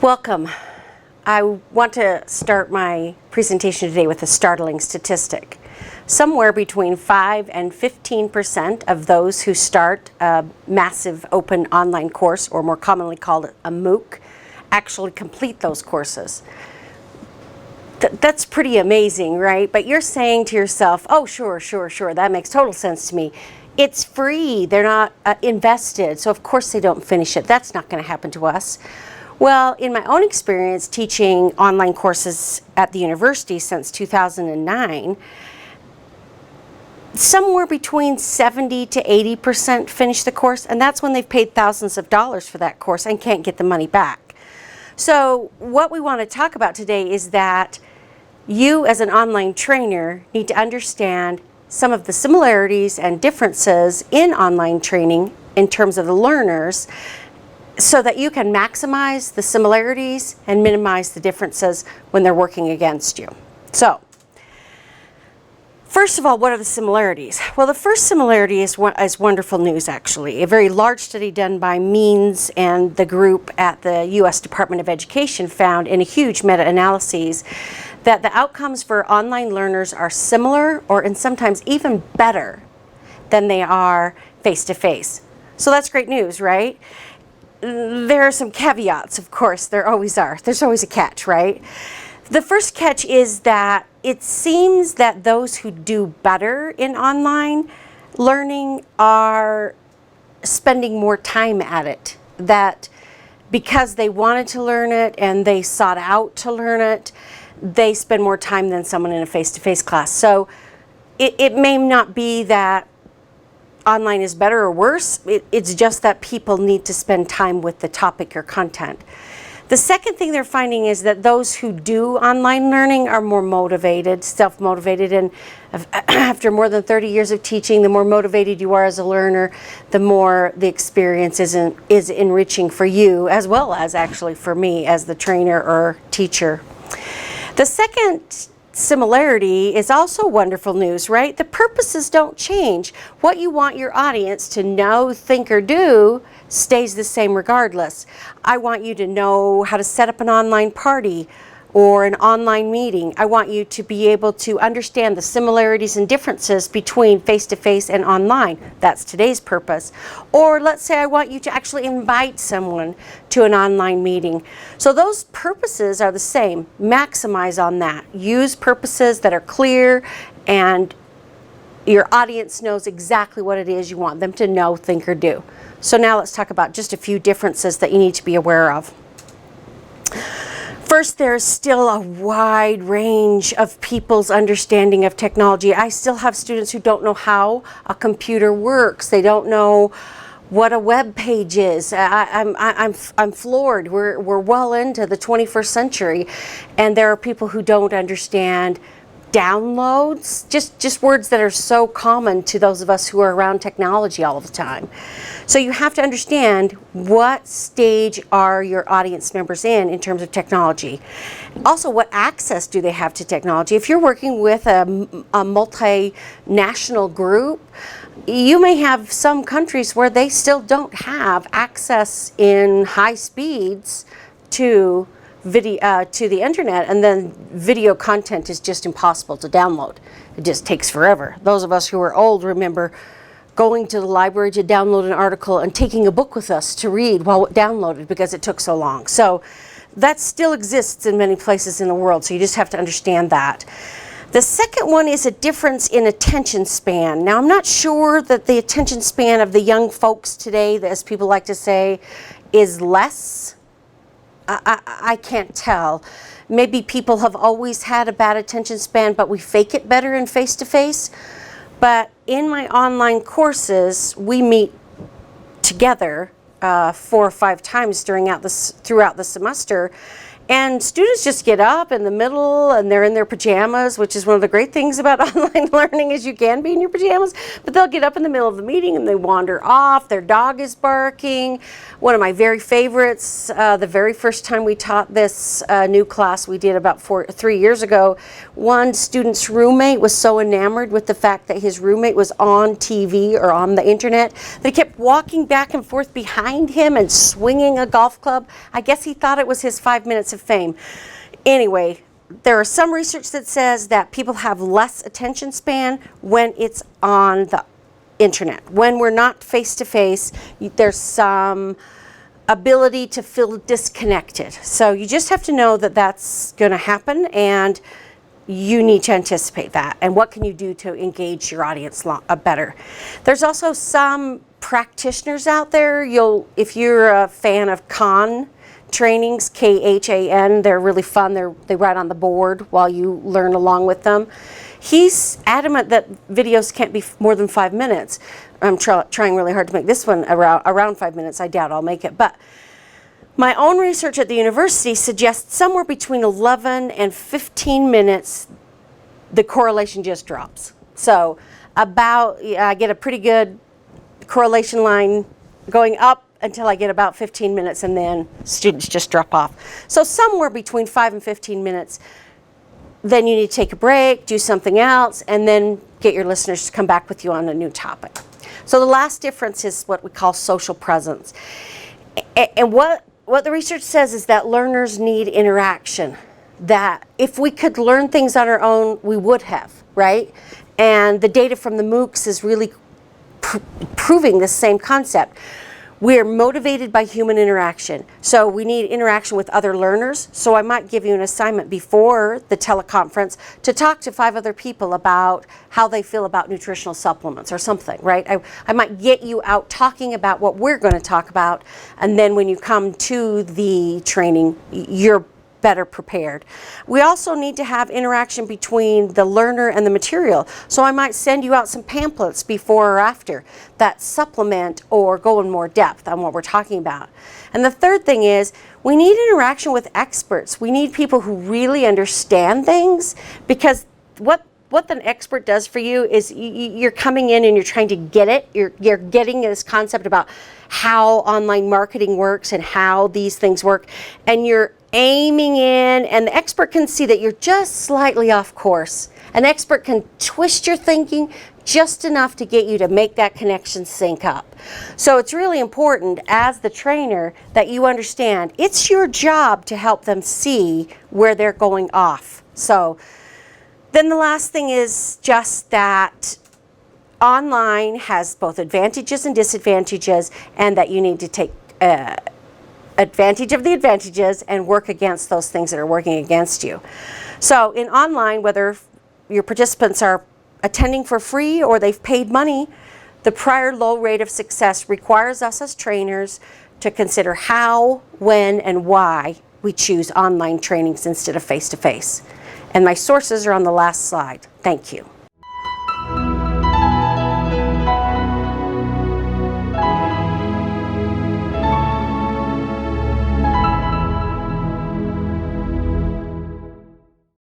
Welcome. I want to start my presentation today with a startling statistic. Somewhere between 5 and 15% of those who start a massive open online course, or more commonly called a MOOC, actually complete those courses. That's pretty amazing, right? But you're saying to yourself, oh, sure, that makes total sense to me. It's free, they're not invested, so of course they don't finish it. That's not going to happen to us. Well, in my own experience teaching online courses at the university since 2009, somewhere between 70 to 80% finish the course, and that's when they've paid thousands of dollars for that course and can't get the money back. So what we want to talk about today is that you as an online trainer need to understand some of the similarities and differences in online training in terms of the learners, so that you can maximize the similarities and minimize the differences when they're working against you. So, first of all, what are the similarities? Well, the first similarity is wonderful news, actually. A very large study done by Means and the group at the U.S. Department of Education found in a huge meta-analysis that the outcomes for online learners are similar, or and sometimes even better than they are face-to-face. So that's great news, right? There are some caveats, of course, there always are. There's always a catch, right? The first catch is that it seems that those who do better in online learning are spending more time at it. That because they wanted to learn it and they sought out to learn it, they spend more time than someone in a face-to-face class. So it may not be that online is better or worse, it's just that people need to spend time with the topic or content. The second thing they're finding is that those who do online learning are more motivated, self-motivated, and after more than 30 years of teaching, the more motivated you are as a learner, the more the experience is enriching for you, as well as actually for me as the trainer or teacher. The second similarity is also wonderful news, right? The purposes don't change. What you want your audience to know, think, or do stays the same regardless. I want you to know how to set up an online party or an online meeting. I want you to be able to understand the similarities and differences between face-to-face and online. That's today's purpose. Or let's say I want you to actually invite someone to an online meeting. So those purposes are the same. Maximize on that. Use purposes that are clear and your audience knows exactly what it is you want them to know, think, or do. So now let's talk about just a few differences that you need to be aware of. First, there's still a wide range of people's understanding of technology. I still have students who don't know how a computer works. They don't know what a web page is. I'm floored. We're well into the 21st century, and there are people who don't understand downloads, just words that are so common to those of us who are around technology all the time. So you have to understand what stage are your audience members in terms of technology. Also, what access do they have to technology? If you're working with a multinational group, you may have some countries where they still don't have access in high speeds to the internet, and then video content is just impossible to download. It just takes forever. Those of us who are old remember going to the library to download an article and taking a book with us to read while it downloaded because it took so long. So that still exists in many places in the world, so you just have to understand that. The second one is a difference in attention span. Now, I'm not sure that the attention span of the young folks today, as people like to say, is less. I can't tell. Maybe people have always had a bad attention span, but we fake it better in face-to-face. But in my online courses, we meet together 4 or 5 times throughout the semester. And students just get up in the middle and they're in their pajamas, which is one of the great things about online learning is you can be in your pajamas, but they'll get up in the middle of the meeting and they wander off, their dog is barking. One of my very favorites, the very first time we taught this new class we did about 3 years ago, one student's roommate was so enamored with the fact that his roommate was on TV or on the internet that he kept walking back and forth behind him and swinging a golf club. I guess he thought it was his 5 minutes of fame. Anyway, there is some research that says that people have less attention span when it's on the internet. When we're not face to face, there's some ability to feel disconnected. So you just have to know that that's going to happen, and you need to anticipate that. And what can you do to engage your audience better? There's also some practitioners out there. If you're a fan of Khan trainings, Khan, they're really fun. They write on the board while you learn along with them. He's adamant that videos can't be more than 5 minutes. I'm trying really hard to make this one around 5 minutes. I doubt I'll make it. But my own research at the university suggests somewhere between 11 and 15 minutes, the correlation just drops. So I get a pretty good correlation line going up until I get about 15 minutes, and then students just drop off. So somewhere between 5 and 15 minutes, then you need to take a break, do something else, and then get your listeners to come back with you on a new topic. So the last difference is what we call social presence. And what the research says is that learners need interaction. That if we could learn things on our own, we would have, right? And the data from the MOOCs is really proving this same concept. We're motivated by human interaction. So we need interaction with other learners. So I might give you an assignment before the teleconference to talk to 5 other people about how they feel about nutritional supplements or something, right? I might get you out talking about what we're going to talk about, and then when you come to the training, you're better prepared. We also need to have interaction between the learner and the material. So I might send you out some pamphlets before or after that supplement or go in more depth on what we're talking about. And the third thing is we need interaction with experts. We need people who really understand things, because what an expert does for you is you're coming in and you're trying to get it. You're getting this concept about how online marketing works and how these things work, and you're aiming in, and the expert can see that you're just slightly off course. An expert can twist your thinking just enough to get you to make that connection sync up. So it's really important as the trainer that you understand it's your job to help them see where they're going off. So then the last thing is just that online has both advantages and disadvantages, and that you need to take advantage of the advantages and work against those things that are working against you. So in online, whether your participants are attending for free or they've paid money, the prior low rate of success requires us as trainers to consider how, when, and why we choose online trainings instead of face-to-face. And my sources are on the last slide. Thank you.